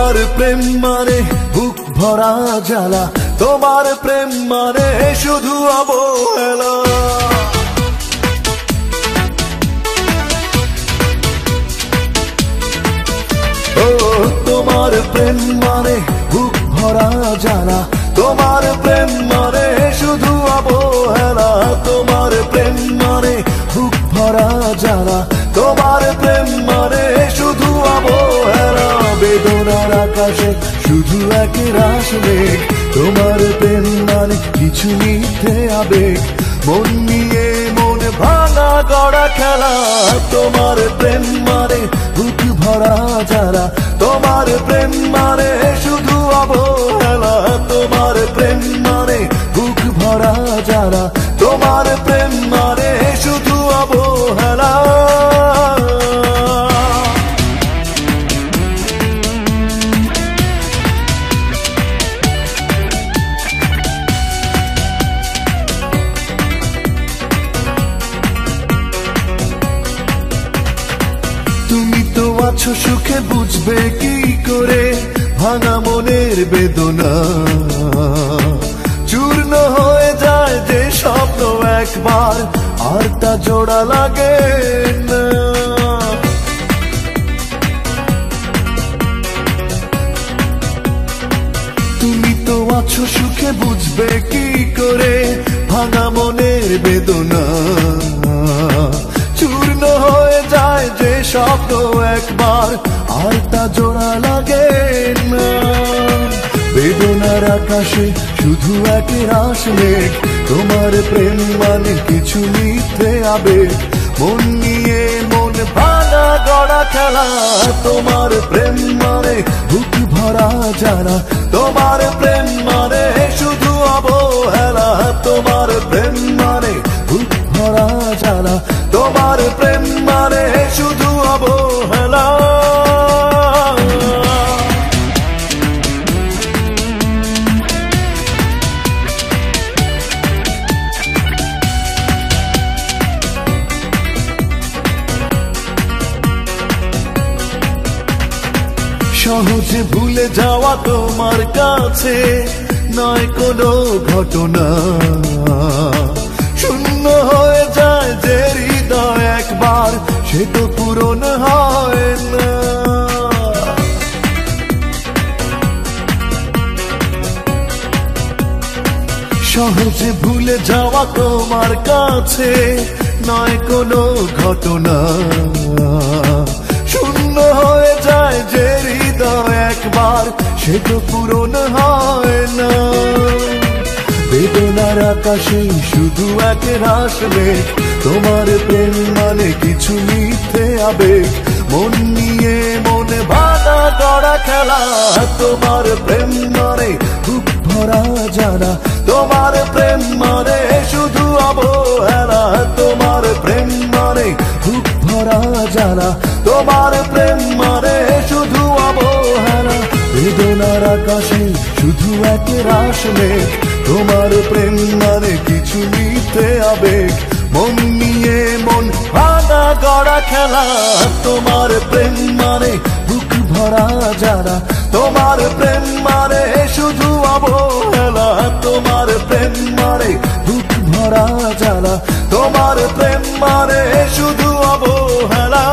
তোমার প্রেম মানে বুক ভরা জ্বালা, তোমার প্রেম মানে শুধু অবহেলা। ও তোমার প্রেম মানে বুক ভরা জ্বালা, তোমার প্রেম মানে শুধু অবহেলা। তোমার প্রেম মানে বুক ভরা জ্বালা, তোমার প্রেম মানে শুধু অবহেলা। বেদনার আকাশে শুধু এক রাশ মেঘ, তোমার প্রেম মানে কিছু মিথ্যে আবেগ, মন নিয়ে মন ভাঙা গড়া খেলা। তোমার প্রেম মানে বুক ভরা জ্বালা, তোমার প্রেম মানে শুধু অবহেলা। তোমার প্রেম মানে বুক ভরা জ্বালা, তোমার প্রেম মানে শুধু অবহেলা। তুমি তো আছো সুখে, বুঝবে কি করে ভাঙা মনের বেদনা। চূর্ণ হয়ে যায় যে স্বপ্ন একবার, আর তা জোড়া লাগে না। তুমি তো আছো সুখে, বুঝবে কি করে ভাঙা মনের বেদনা। চূর্ণ হয়ে যায় যে স্বপ্ন একবার, আর তা জোড়া লাগে না। বেদনার আকাশে শুধু এক রাশ মেঘ, তোমার প্রেম মানে কিছু মিথ্যে আবেগ, মন নিয়ে মন ভাঙা গড়া খেলা। তোমার প্রেম মানে বুক ভরা জ্বালা, তোমার প্রেম মানে শুধু অবহেলা। তোমার প্রেম মানে বুক ভরা জ্বালা, তোমার প্রেম মানে শুধু অবহেলা। সহজে ভুলে যাওয়া তোমার কাছে নয় কোনো ঘটনা। শূন্য হয়ে যায় যে হৃদয় একবার, সে তো পূরণ হয় না। সহজে ভুলে যাওয়া তোমার কাছে নয় কোনো ঘটনা। শূন্য হয়ে যায় যে হৃদয় একবার, সে তো পূরণ হয় না। বেদনার আকাশে শুধু এক রাশ মেঘ, তোমার প্রেম মানে কিছু মিথ্যে আবেগ, মন নিয়ে মন ভাঙা গড়া খেলা। তোমার প্রেম মানে বুক ভরা জ্বালা, তোমার প্রেম মানে শুধু অবহেলা। তোমার প্রেম মানে বুক ভরা জ্বালা, তোমার প্রেম মানে শুধু অবহেলা। বেদনার আকাশে শুধু এক রাশ মেঘ, তোমার প্রেম মানে কিছু মিথ্যে আবেগ, মন নিয়ে মন ভাঙা গড়া খেলা। তোমার প্রেম মানে বুক ভরা জ্বালা, তোমার প্রেম মানে শুধু অবহেলা। তোমার প্রেম মানে বুক ভরা জ্বালা, তোমার প্রেম মানে শুধু অবহেলা।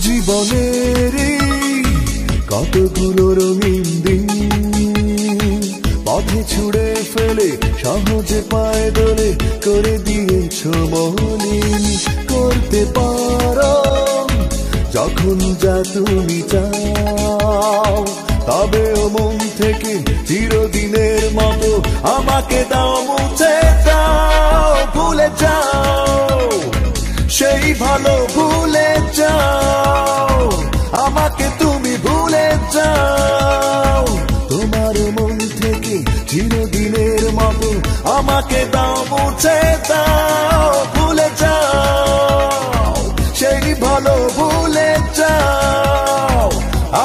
জীবনেরই কতগুলো রঙিন দিন পথে ছুড়ে ফেলে সহজে পায়ে দোলে করে দিয়েছ মলিন। করতে পারো যখন যা তুমি চাও, তবেও মন থেকে চিরদিনের মতো আমাকে দাও মুছে দাও। ভুলে যাও সেই ভালো, ভুলে যাও আমাকে তুমি। চিরদিনের মতো আমাকে দাও মুছে দাও, ভুলে যাও সেই ভালো, ভুলে যাও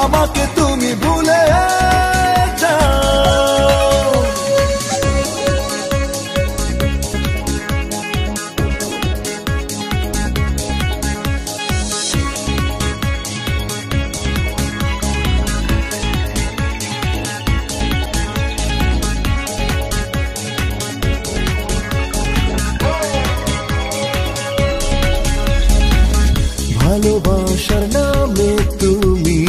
আমাকে তুমি ভুলে যাও। ভালোবাসার নামে তুমি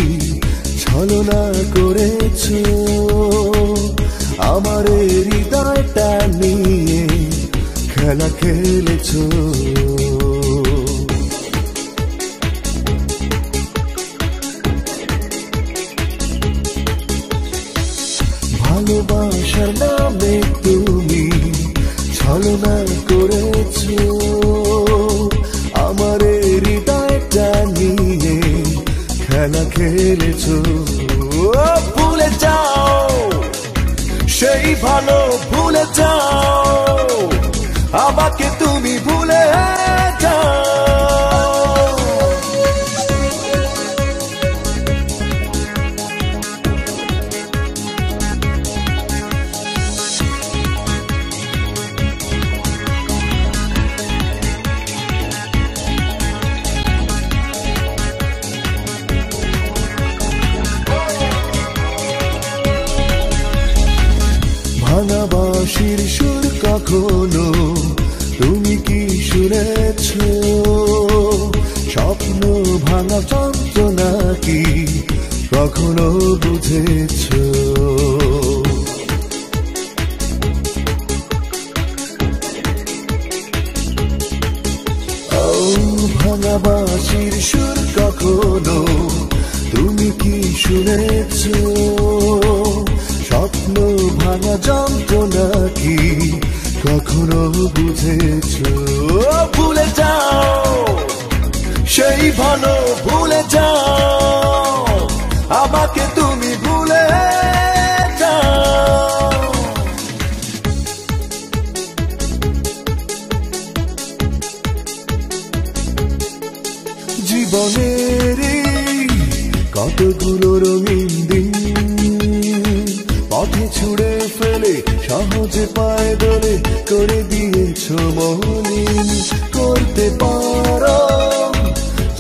ছলনা করেছো, আমার হৃদয়টা নিয়ে খেলা খেলেছো। ভালোবাসার নামে তুমি ছলনা করেছো, আমার হৃদয়টা নিয়ে খেলা খেলেছো। ভুলে যাও সেই ভালো, ভুলে যাও আমাকে তুমি ভুলে যাও। ভাঙা বাঁশির সুর কখনো তুমি কি শুনেছো, স্বপ্ন ভাঙা যন্ত্রণা কি কখনো বুঝেছো। ভাঙা বাঁশির সুর কখনো তুমি কি শুনেছো, স্বপ্ন ভাঙা যন্ত্রণা কি কখনো বুঝেছো। ভুলে যাও সেই ভালো, ভুলে যাও আমাকে তুমি ভুলে যাও। জীবনের কতগুলো রঙিন দিন পথে ছুড়ে ফেলে সহজে পায়ে দোলে করে দিয়েছো মলিন। করতে পারো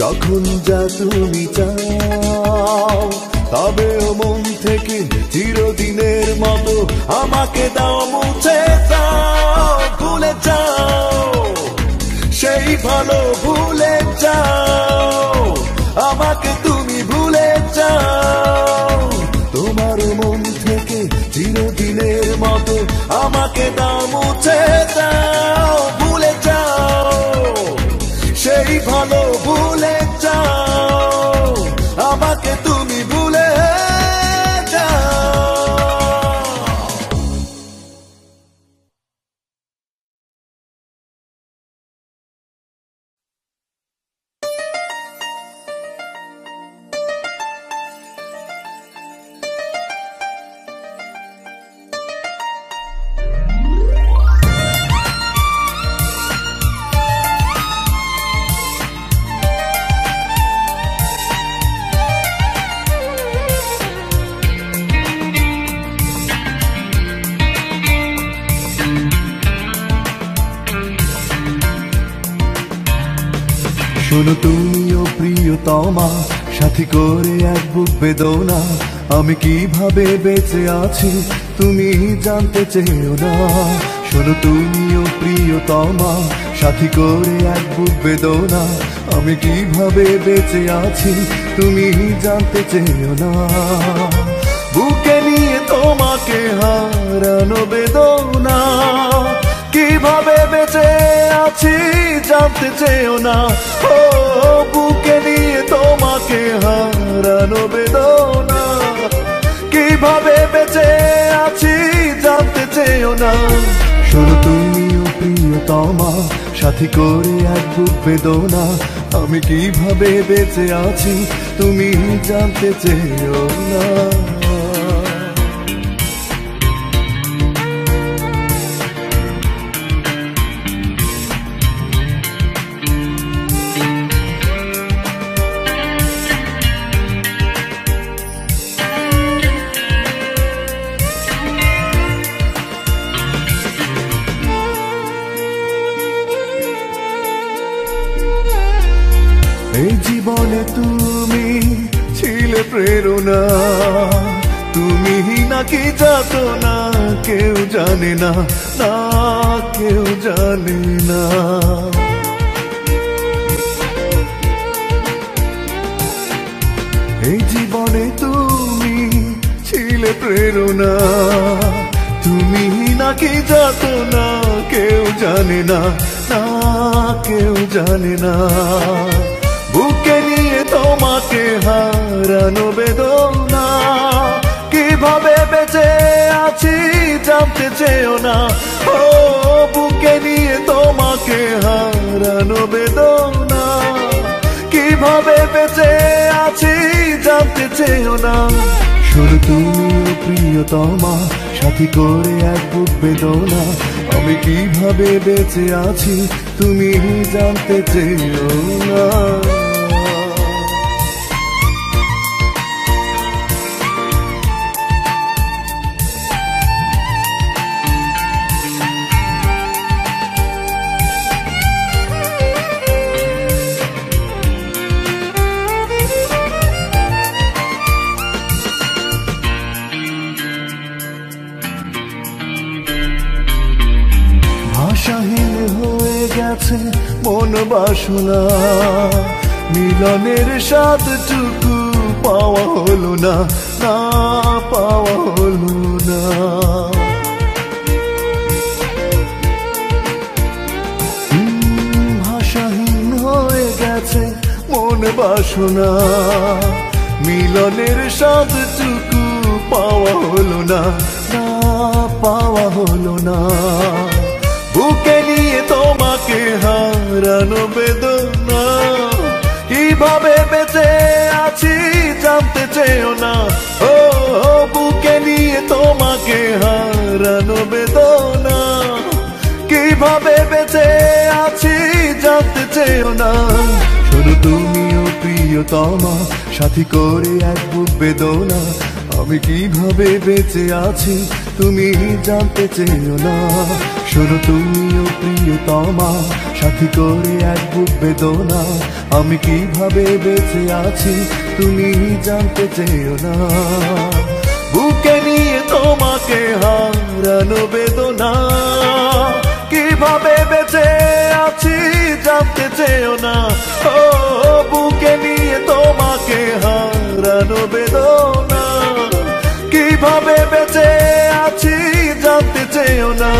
যখন যা তুমি চাও, তবেও মন থেকে চিরদিনের মতো আমাকে দাও মুছে দাও। ভুলে যাও সেই ভালো, ভুলে যাও আমাকে তুমি ভুলে যাও। তোমার মন থেকে চিরদিনের মতো আমাকে দাও মুছে দাও। ভুলে যাও সেই ভালো, ভুলে যাও আমাকে তুমি ভুলে যাও। শোনো তুমিও প্রিয়তমা, সাথী করে এক বুক বেদনা, আমি কিভাবে বেঁচে আছি তুমি জানতে চেয়েও না। শোনো তুমিও প্রিয়তমা, সাথী করে এক বুক বেদনা, আমি কিভাবে বেঁচে আছি তুমি জানতে চেয়েও না। বুকে নিয়ে তোমাকে হারানো বেদনা, কিভাবে বেঁচে আছি জানতে চেয়েও না। ও বুকে নিয়ে তোমাকে হারানো বেদনা, কিভাবে বেঁচে আছি জানতে চেয়েও না। শোনো তুমিও প্রিয়তমা, সাথী করে এক বুক বেদনা, আমি কিভাবে বেঁচে আছি তুমি জানতে চেয়েও না। এই জীবনে তুমি ছিলে প্রেরণা, তুমি নাকি যাতো না কেউ জানে না, না কেউ জানে না। এই জীবনে তুমি ছিলে প্রেরণা, তুমি নাকি যাতো না কেউ জানে না, না কেউ জানে না। বুকে নিয়ে তোমাকে হারানো বেদনা, কিভাবে বেঁচে আছি জানতে চেও না। ও বুকে নিয়ে তোমাকে হারানো বেদনা, কিভাবে বেঁচে আছি জানতে চেও না। শুধু তুমি প্রিয়তমা, সাথী করে এক বুক বেদনা, আমি কিভাবে বেঁচে আছি তুমি জানতে চেও না। ভাষাহীন হয়ে গেছে মন বাসনা, মিলনের স্বাদটুকু পাওয়া হলো না, না পাওয়া হলো না। ভাষাহীন হয়ে গেছে মন বাসনা, মিলনের স্বাদটুকু পাওয়া হলো না, না পাওয়া হলো না। বুকে নিয়ে তোমাকে হারানো বেদনা, কিভাবে বেঁচে আছি জানতে চেও না। ও বুকে নিয়ে তোমাকে হারানো বেদনা, কিভাবে বেঁচে আছি জানতে চেও না। শুধু তুমিও প্রিয়তমা, সাথী করে এক বুক বেদনা, আমি কিভাবে বেঁচে আছি তুমি জানতে চেও না। শুধু তুমিও প্রিয়তমা, সাথী করে এক বুক বেদনা, আমি কিভাবে বেঁচে আছি তুমি জানতে চেও না। বুকে নিয়ে তোমাকে হারানো বেদনা, কিভাবে বেঁচে আছি জানতে চেও না। ও বুকে নিয়ে তোমাকে হারানো বেদনা, কিভাবে বেঁচে আছি জানতে চেও না।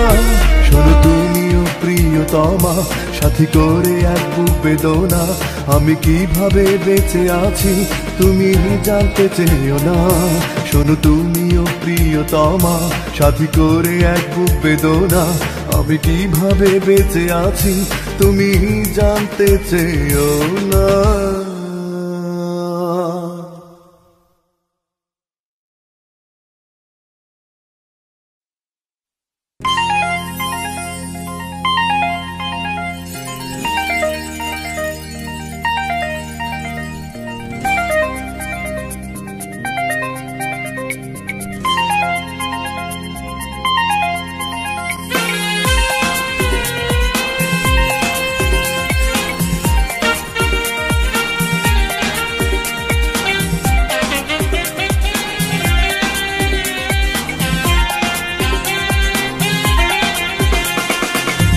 শুধু তুমিও প্রিয়তমা, সাথী করে এক বুক বেদনা, আমি কিভাবে বেঁচে আছি তুমি জানতে চেও না। শোনো তুমিও প্রিয়তমা, সাথী করে এক বুক বেদনা, আমি কিভাবে বেঁচে আছি তুমি জানতে চেও না।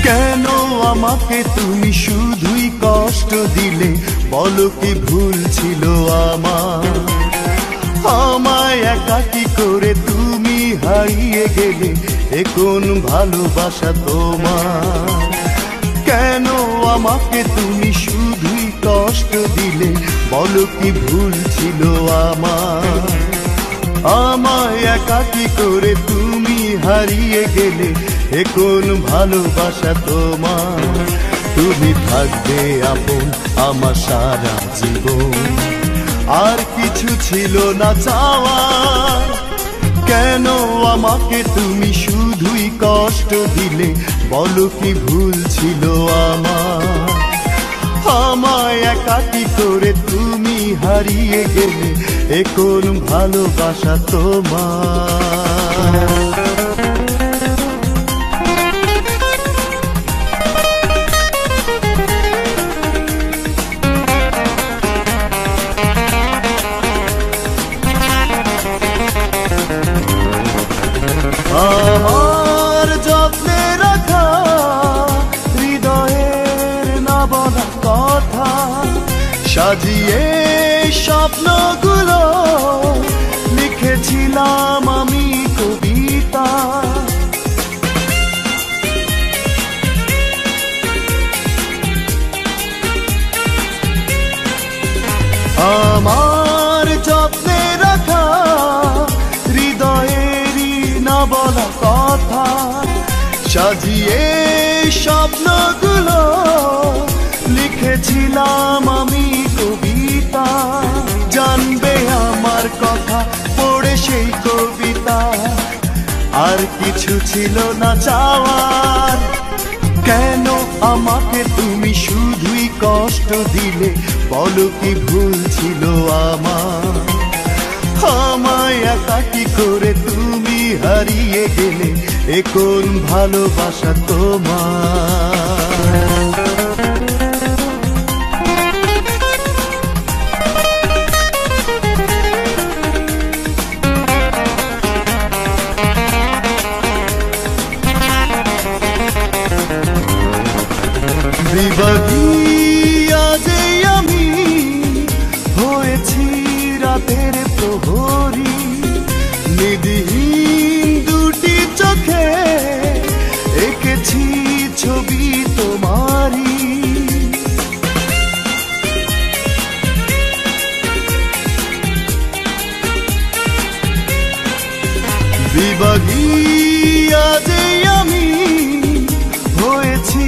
কেন আমাকে তুমি শুধুই কষ্ট দিলে, বলো কি ভুল ছিল আমার? আমায় একাকী করে তুমি হারিয়ে গেলে, এ কোন ভালোবাসা তোমার? কেন আমাকে তুমি শুধুই কষ্ট দিলে, বলো কি ভুল ছিল আমার? আমায় একাকী করে তুমি হারিয়ে গেলে, এ কোন ভালোবাসা তোমার? তুমি থাকবে আপন আমার সারা জীবন, আর কিছু ছিল না চাওয়া। কেন আমাকে তুমি শুধুই কষ্ট দিলে, বলো কি ভুল ছিল আমার? আমায় একাকী করে তুমি হারিয়ে গেলে, এ কোন ভালোবাসা তোমার? সাজিয়ে স্বপ্নগুলো লিখেছিলাম আমি কবিতা। জানবে আমার কথা পড়ে সেই কবিতা, আর কিছু ছিল না চাওয়ার। কেন আমাকে তুমি শুধুই কষ্ট দিলে, বলো কি ভুল ছিল আমার? আমায় একাকী করে তুমি হারিয়ে গেলে, এ কোন ভালোবাসা তোমার? বিবাদী আজে আমি হয়েছি রাতের প্রহরী, নিধিহীন দুটি চোখে এঁকেছি ছবি তোমারি। বিবাদী আজে আমি হয়েছি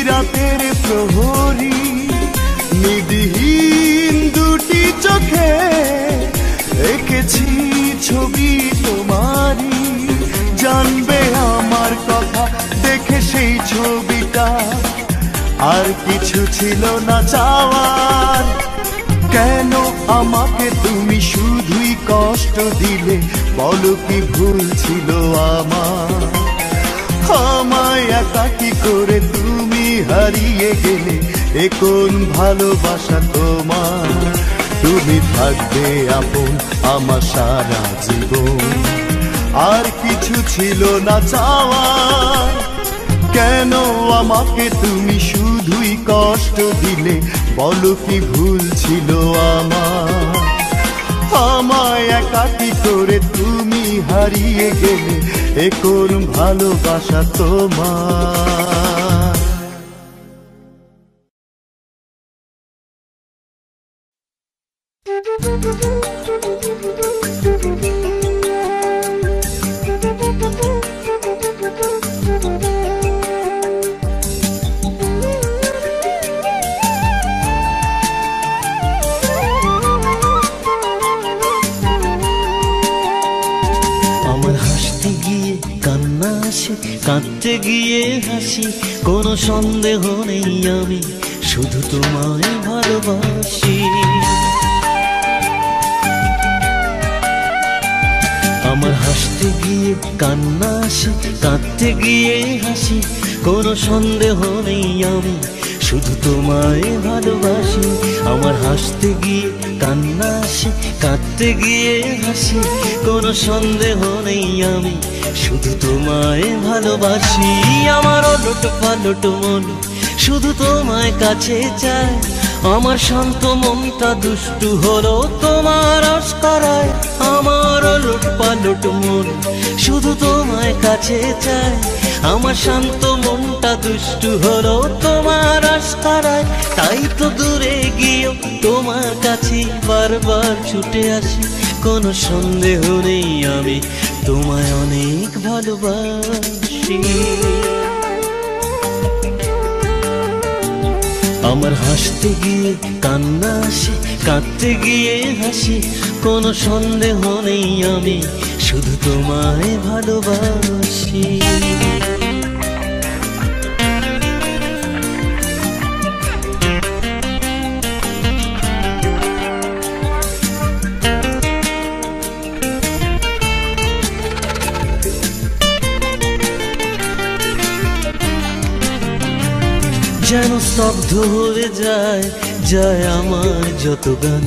রাতের প্রহরী, নিধিহীন দুটি চোখে এঁকেছি ছবি তোমারি। জানবে আমার কথা দেখে সেই ছবিটা, আর কিছু ছিল না চাওয়ার। কেন আমাকে তুমি শুধুই কষ্ট দিলে, বলো কি ভুল ছিল আমার? আমায় একাকী করে তুমি হারিয়ে গেলে, এ কোন ভালোবাসা তোমার? তুমি থাকবে আপন আমার সারা জীবন, আর কিছু ছিল না চাওয়ার। কেন আমাকে তুমি শুধুই কষ্ট দিলে, বলো কি ভুল ছিল আমার? আমায় একাকী করে তুমি হারিয়ে গেলে, এ কোন ভালোবাসা তোমার? কাঁদতে গিয়ে হাসি, কোনো সন্দেহ নেই আমি শুধু তোমায় ভালোবাসি। আমার হাসতে গিয়ে কান্না আসে, কাঁদতে গিয়ে হাসি, কোনো সন্দেহ নেই আমি শুধু তোমায় ভালোবাসি। আমার হাসতে গিয়ে কান্না আসে, কাঁদতে গিয়ে হাসি, কোনো সন্দেহ নেই আমি শুধু তোমায় ভালোবাসি। আমার ওলট পালট মন শুধু তোমায় কাছে চায়, আমার শান্ত মনটা দুষ্টু হলো তোমার আশকারায়। আমার ওলট পালট মন শুধু তোমায় কাছে চায়, আমার শান্ত মনটা দুষ্টু হলো তোমার আশকারায়। তাই তো দূরে গিয়েও তোমার কাছে বারবার ছুটে আসি, কোনো সন্দেহ নেই আমি তোমায় অনেক ভালোবাসি। আমার হাসতে গিয়ে কান্না আসে, কাঁদতে গিয়ে হাসি, কোনো সন্দেহ নেই আমি শুধু তোমায় ভালোবাসি। যেন স্তব্ধ হয়ে যায় যায় আমার যত গান,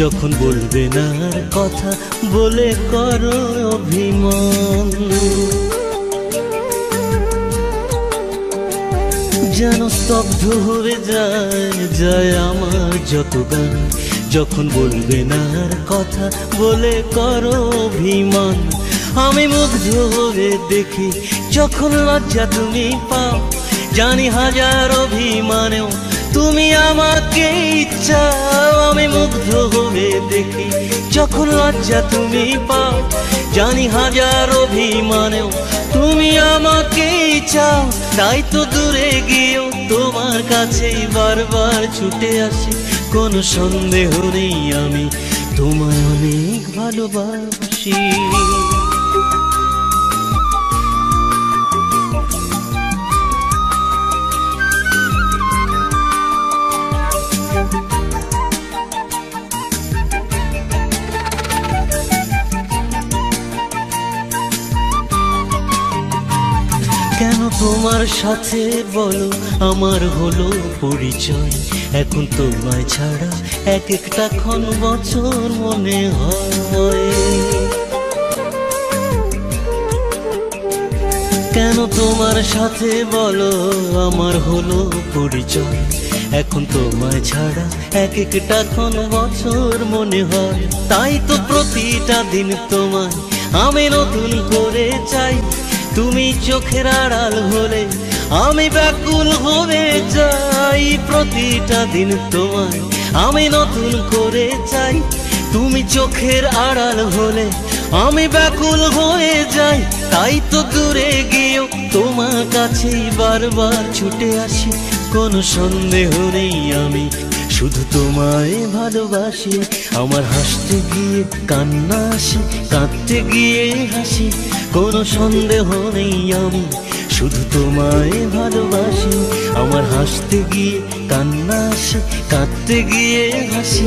যখন বলবে না আর কথা বলে করো অভিমান। যেন স্তব্ধ হয়ে যায় যায় আমার যত গান, যখন বলবে না আর কথা বলে করো অভিমান। আমি মুগ্ধ হয়ে দেখি যখন লজ্জা তুমি পাও, জানি হাজার অভিমানেও তুমি আমাকে চাও। আমি মুগ্ধ হয়ে দেখি যখন লজ্জা তুমি পাও, জানি হাজার অভিমানেও তুমি আমাকে চাও, তাই তো দূরে গিয়েও তোমার কাছেই বারবার ছুটে আসি। কোনো সন্দেহ নেই আমি তোমায় অনেক ভালোবাসি। কেন তোমার সাথে বলো আমার হলো পরিচয়, এখন তোমায় ছাড়া এক একটা ক্ষণ বছর মনে হয়। কেন তোমার সাথে বলো আমার হলো পরিচয়, এখন তোমায় ছাড়া এক একটা ক্ষণ বছর মনে হয়। তাই তো প্রতিটা দিন তোমায় আমি নতুন করে চাই, তুমি চোখের আড়াল হলে আমি ব্যাকুল হয়ে যাই। প্রতিটা দিন তোমায় আমি নতুন করে চাই, তুমি চোখের আড়াল হলে আমি ব্যাকুল হয়ে যাই। তাই তো দূরে গিয়েও তোমার কাছেই বারবার ছুটে আসি। কোনো সন্দেহ নেই আমি শুধু তোমায় ভালোবাসি। আমার হাসতে গিয়ে কান্না আসে, কাঁদতে গিয়ে হাসি। কোনো সন্দেহ নেই আমি শুধু তোমায় ভালোবাসি। আমার হাসতে গিয়ে কান্না আসে, কাঁদতে গিয়ে হাসি।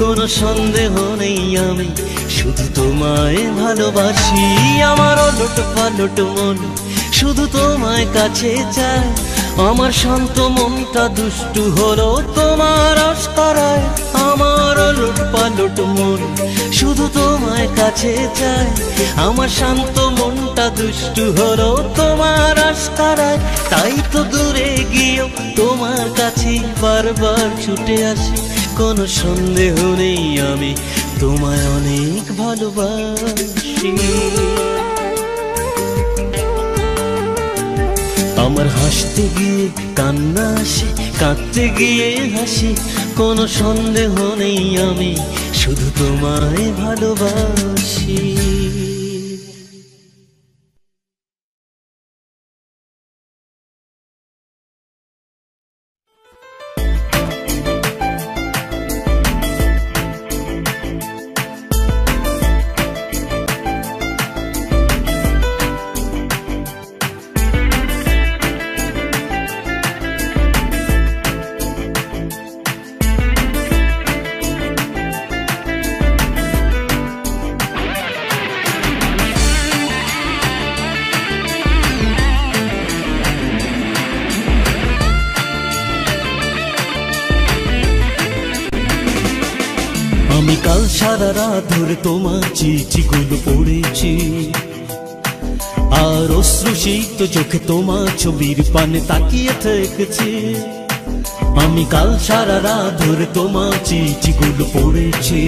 কোনো সন্দেহ নেই আমি শুধু তোমায় ভালোবাসি। আমার ওলট পালট মন শুধু তোমায় কাছে চায়, আমার শান্ত মনটা দুষ্টু হলো তোমার আশকারায়। আমার ওলট পালট মন শুধু তোমায় কাছে চায়, আমার শান্ত মনটা দুষ্টু হলো তোমার আশকারায়। তাই তো দূরে গিয়েও তোমার কাছে বারবার ছুটে আসি। কোনো সন্দেহ নেই আমি তোমায় অনেক ভালোবাসি। আমার হাসতে গিয়ে কান্না আসে, কাঁদতে গিয়ে হাসি। কোনো সন্দেহ নেই আমি শুধু তোমায় ভালোবাসি। আমি কাল সারা রাত ধরে তোমার চিঠিগুলো পড়েছি, আর অশ্রুসিক্ত চোখে তোমার ছবির পানে তাকিয়ে থেকেছি। আমি কাল সারা রাত ধরে তোমার চিঠিগুলো পড়েছি,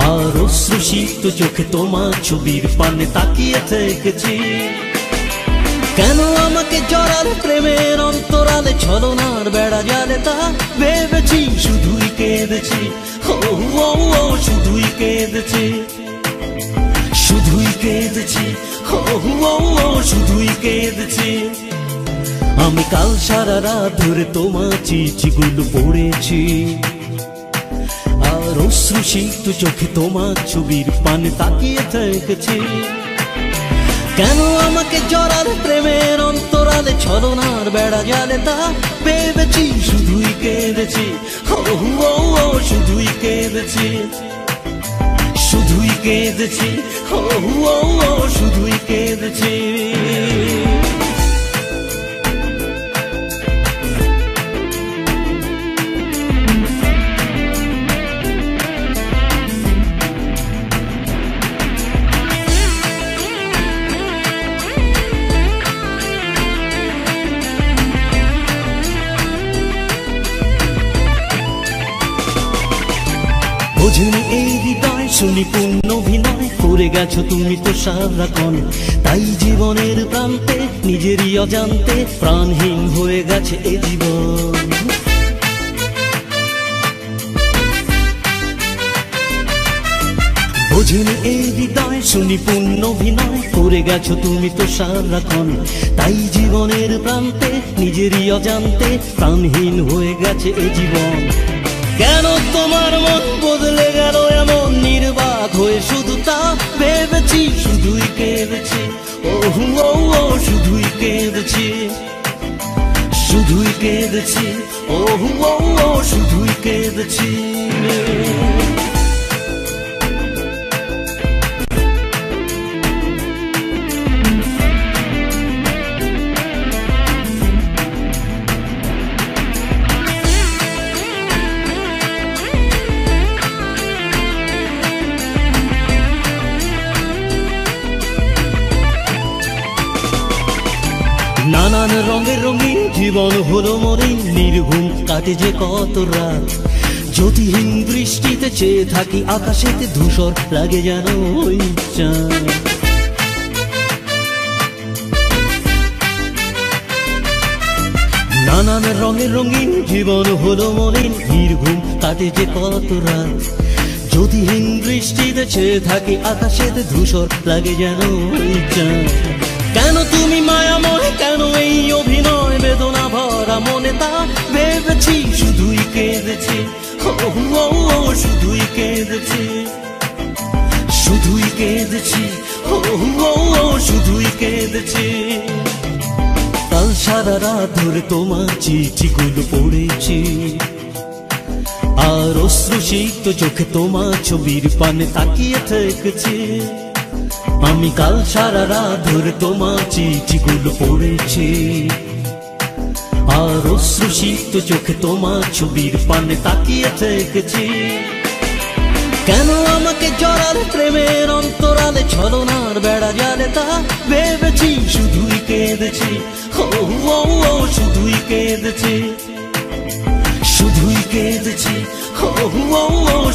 আর অশ্রুসিক্ত চোখে তোমার ছবির পানে তাকিয়ে থেকেছি। কেন আমাকে জড়ালে প্রেমের অন্তরালে, ছলনার বেড়া জালে তা ভেবেছি। শুধুই কেঁদেছি, ও শুধুই কেঁদেছি, শুধুই কেঁদেছি, ও শুধুই কেঁদেছি। আমি কাল সারা রাত ধরে তোমার চিঠিগুলো পড়েছি, আর অশ্রুসিক্ত চোখে তোমার ছবির পানে তাকিয়ে থেকেছি। কেন আমাকে জড়ালে প্রেমের অন্তরালে, ছলনার বেড়া জালে তা ভেবেছি। শুধুই কেঁদেছি, ও শুধুই কেঁদেছি, শুধুই কেঁদেছি, ও শুধুই কেঁদেছি। বোঝনি এই হৃদয়, শুনি পূর্ণ অভিনয় করে গেছো তুমি তো সারাক্ষণ। তাই জীবনের প্রান্তে নিজেরই অজান্তে প্রাণহীন হয়ে গেছে এ জীবন। বোঝেনি এই হৃদয় শুনি পূর্ণ অভিনয় করে গেছো তুমি তো সারাক্ষণ। তাই জীবনের প্রান্তে নিজেরই অজান্তে প্রাণহীন হয়ে গেছে এই জীবন। কেন তোমার মন বদলে গেল এমন নির্বাক হয়ে, শুধু তা ভেবেছি, শুধুই কেঁদেছি। ও শুধুই কেঁদেছি, শুধুই কেঁদেছি। ও শুধুই কেঁদেছি। নানান রঙের রঙিন জীবন হলো মরিন, নির্ঘুম কাটে যে কত রাত। জ্যোতিহীন দৃষ্টিতে চেয়ে থাকি আকাশেতে, ধূসর লাগে যেন ওই চাঁদ। নানান রঙের রঙিন জীবন হলো মরিন, নির্ঘুম কাটে যে কত রাত। জ্যোতিহীন দৃষ্টিতে চেয়ে থাকি আকাশেতে, ধূসর লাগে যেন ওই চাঁদ। কেন তুমি মায়াময়, কেন এই অভিনয়, বেদনা ভরা মনে তা ভেবেছি, শুধুই কেঁদেছি। শুধুই কেঁদেছি, শুধুই কেঁদেছি। শুধুই কেঁদেছি। কাল সারা রাত ধরে তোমার চিঠিগুলো পড়েছি, আর অশ্রুসিক্ত চোখে তোমার ছবির পানে তাকিয়ে থেকেছি। আমি কাল সারা রাত ধরে তোমার চিঠিগুলো পড়েছি, আর অশ্রুসিক্ত চোখে তোমার ছবির পানে তাকিয়ে থেকেছি। কেন আমাকে জড়ালে প্রেমের অন্তরালে, ছলনার বেড়া জালে তা ভেবেছি, শুধুই কেঁদেছি। শুধুই কেঁদেছি, শুধুই কেঁদেছি।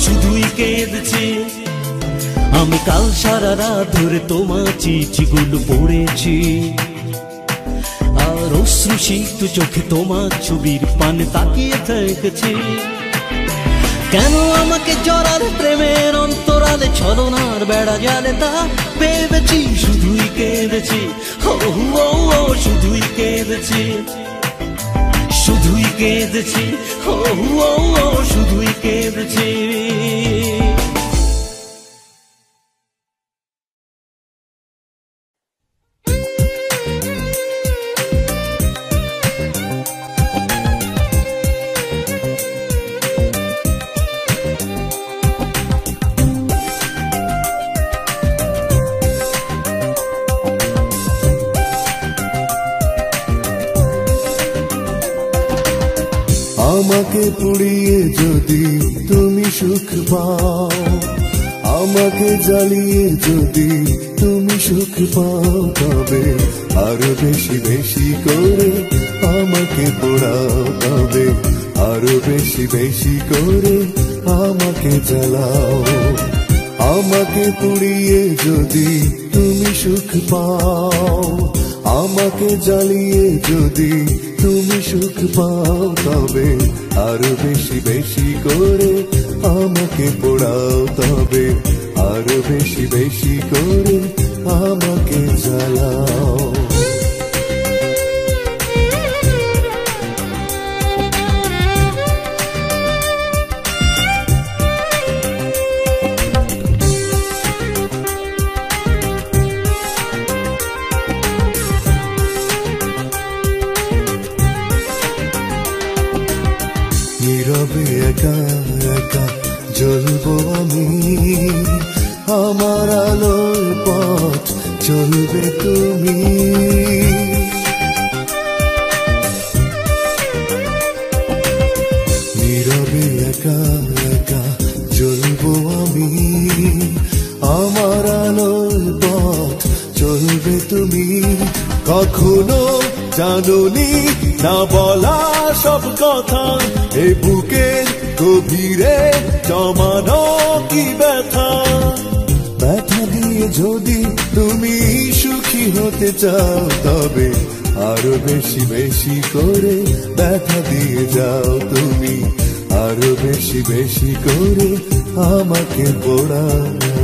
শুধুই কেঁদেছি। আমি কাল সারা রাত ধরে তোমার চিঠিগুলো পড়েছি, আর অশ্রুসিক্ত চোখে তোমার ছবির পানে তাকিয়ে থেকেছি। কেন আমাকে জড়ালে প্রেমের অন্তরালে, ছলনার বেড়া জালে তা ভেবেছি, শুধুই কেঁদেছি। শুধুই কেঁদেছি, শুধুই কেঁদেছি। শুধুই কেঁদেছি। আমাকে পুড়িয়ে যদি তুমি সুখ পাও, আমাকে জ্বালিয়ে যদি তুমি সুখ পাও, তবে আরো বেশি বেশি করে আমাকে পোড়াও, তবে আরো বেশি বেশি করে আমাকে জ্বালাও। আমাকে পুড়িয়ে যদি তুমি সুখ পাও, আমাকে জ্বালিয়ে যদি তুমি সুখ পাও, তবে আরো বেশি বেশি করে আমাকে পোড়াও, তবে আরো বেশি বেশি করে আমাকে জ্বালাও। নীরবে একা একা জ্বলবো আমি, আমার আলোর পথ চলবে তুমি। নীরবে একা একা জ্বলবো আমি, আমার আলোর পথ চলবে তুমি। কখনো জানোনি না বলা সব কথা, এ বুকের গভীরে জমানো কি ব্যথা। ব্যথা দিয়ে যদি তুমি সুখী হতে চাও, তবে আরো বেশি বেশি করে ব্যথা দিয়ে যাও তুমি, আরো বেশি বেশি করে আমাকে পোড়াও।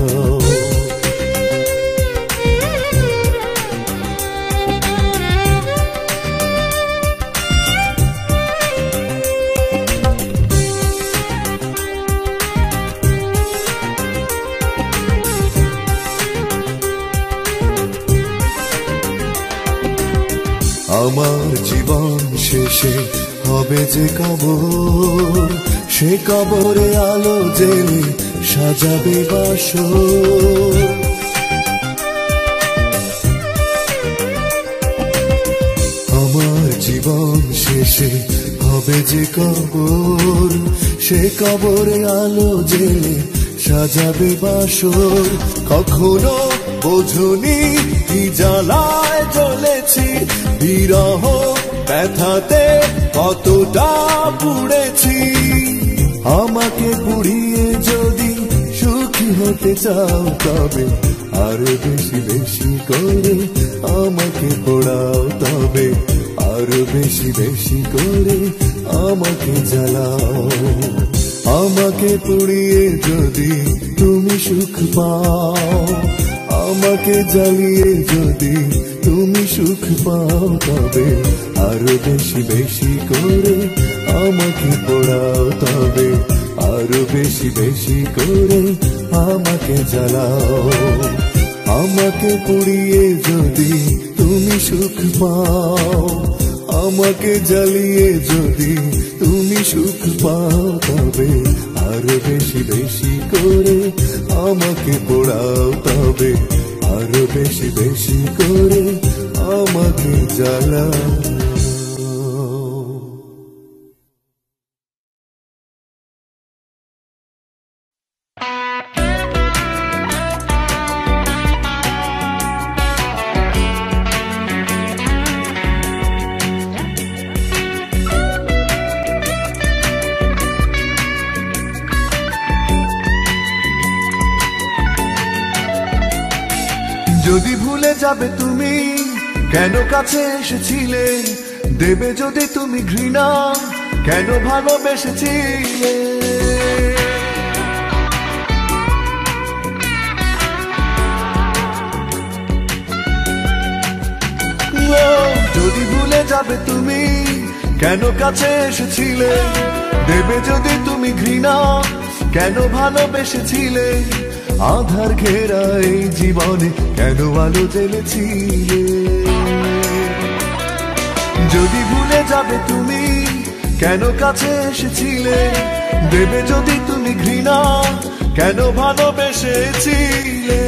আমার জীবন শেষে হবে যে কবর, সে কবরে আলো জেলে সাজাবে বাসর। আমার জীবন শেষে হবে যে কবর, সে কবরে আলো জেলে সাজাবে বাসর। কখনো বোঝনি কি জ্বালায় জ্বলেছি, বিরহ ব্যথাতে কতটা পুড়েছি। আমাকে পুড়িয়ে যদি সুখী হতে চাও, তবে আরো বেশি বেশি করে আমাকে পোড়াও, তবে আরো বেশি বেশি করে আমাকে জ্বালাও। আমাকে পুড়িয়ে যদি তুমি সুখ পাও, আমাকে জ্বালিয়ে যদি তুমি সুখ পাও, তবে আরো বেশি বেশি করে আমাকে পোড়াও, তবে আরো বেশি বেশি করে আমাকে জ্বালাও। আমাকে পুড়িয়ে যদি তুমি সুখ পাও, আমাকে জ্বালিয়ে যদি তুমি সুখ পাও, তবে আরো বেশি বেশি করে আমাকে পোড়াও, তবে আরো বেশি বেশি করে আমাকে জ্বালাও। যদি ভুলে যাবে তুমি কেন কাছে এসেছিলে, দেবে যদি তুমি ঘৃণা কেন ভালোবেসেছিলে। যদি ভুলে যাবে তুমি কেন কাছে এসেছিলে, দেবে যদি তুমি ঘৃণা কেন ভালোবেসেছিলে। আধার ঘেরা এই জীবনে কেন আলো জ্বেলেছিলে। যদি ভুলে যাবে তুমি কেন কাছে এসেছিলে, দেবে যদি তুমি ঘৃণা কেন ভালোবেসেছিলে।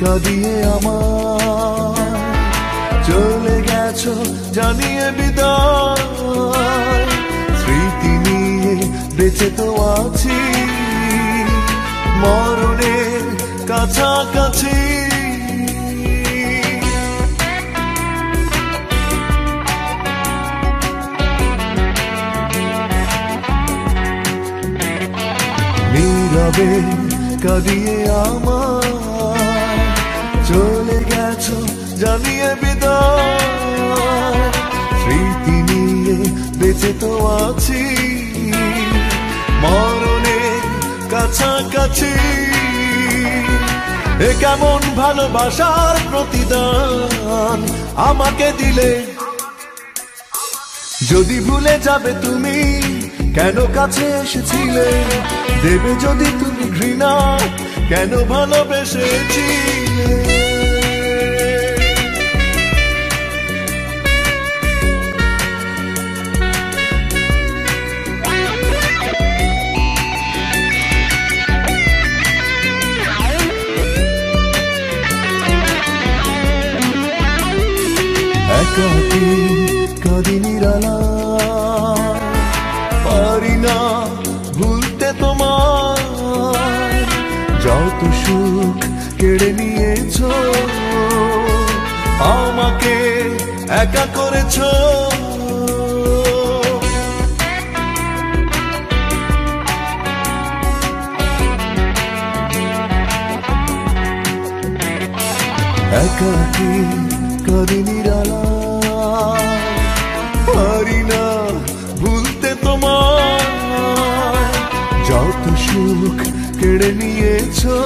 কাঁদিয়ে আমার চলে গেছো জানিয়ে বিদায়, স্মৃতি নিয়ে বেঁচে তো আছি মরণের কাছাকাছি। নীরবে কাঁদিয়ে আমার চলে গেছো জানিয়ে বিদায়, স্মৃতি নিয়ে বেঁচে তো আছি মরণের কাছাকাছি। এ কেমন ভালোবাসার প্রতিদান আমাকে দিলে, যদি ভুলে যাবে তুমি কেন কাছে এসেছিলে, দেবে যদি তুমি ঘৃণা কেন ভালোবেসেছিলে। একাকী কাঁদি নিরালায়, পারি না ভুলতে তোমার। যত সুখ কেড়ে নিয়েছো, আমাকে একা করেছো। একাকী কাঁদি নিরালায়, পারি না ভুলতে তোমায়। যত সুখ কেড়ে নিয়েছো,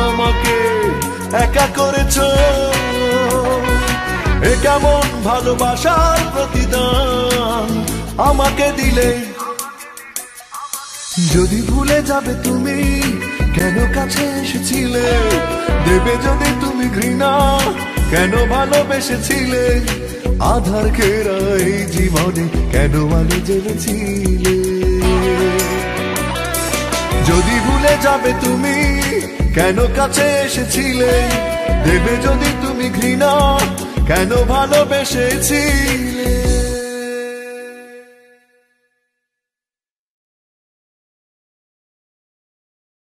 আমাকে একা করেছো। এ কেমন ভালোবাসার প্রতিদান আমাকে দিলে? যদি ভুলে যাবে তুমি, কেন কাছে এসেছিলে? দেবে যদি তুমি ঘৃণা, কেন ভালোবেসেছিলে? আধার ঘেরা এই জীবনে কেন আলো জ্বেলেছিলে? যদি ভুলে যাবে তুমি, কেন কাছে এসেছিলে? দেবে যদি তুমি ঘৃণা, কেন ভালোবেসেছিলে?